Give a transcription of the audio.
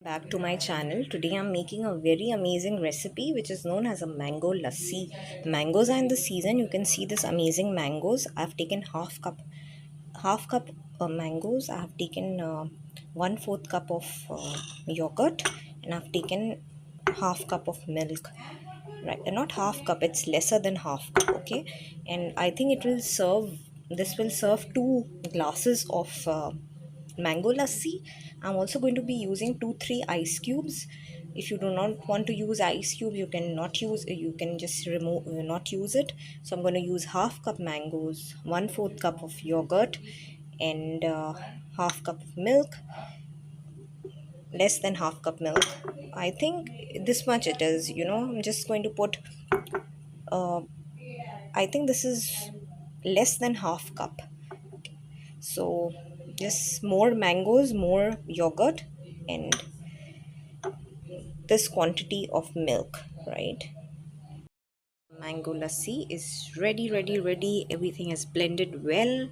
Back to my channel. Today I'm making a very amazing recipe which is known as a mango lassi. Mangoes are in the season. You can see this amazing mangoes. I've taken half cup mangoes. I have taken 1/4 cup of yogurt, and I've taken half cup of milk. Right, not half cup, it's lesser than half cup. Okay, and I think it will serve, this will serve 2 glasses of mango lassi. I'm also going to be using 2-3 ice cubes. If you do not want to use ice cube, you can not use, you can just remove, not use it. So I'm going to use half cup mangoes, 1/4 cup of yogurt, and half cup of milk, less than half cup milk. I think this much it is. I'm just going to put, uh, I think this is less than half cup. So just more mangoes, more yogurt, and this quantity of milk, right? Mango lassi is ready. Everything is blended well.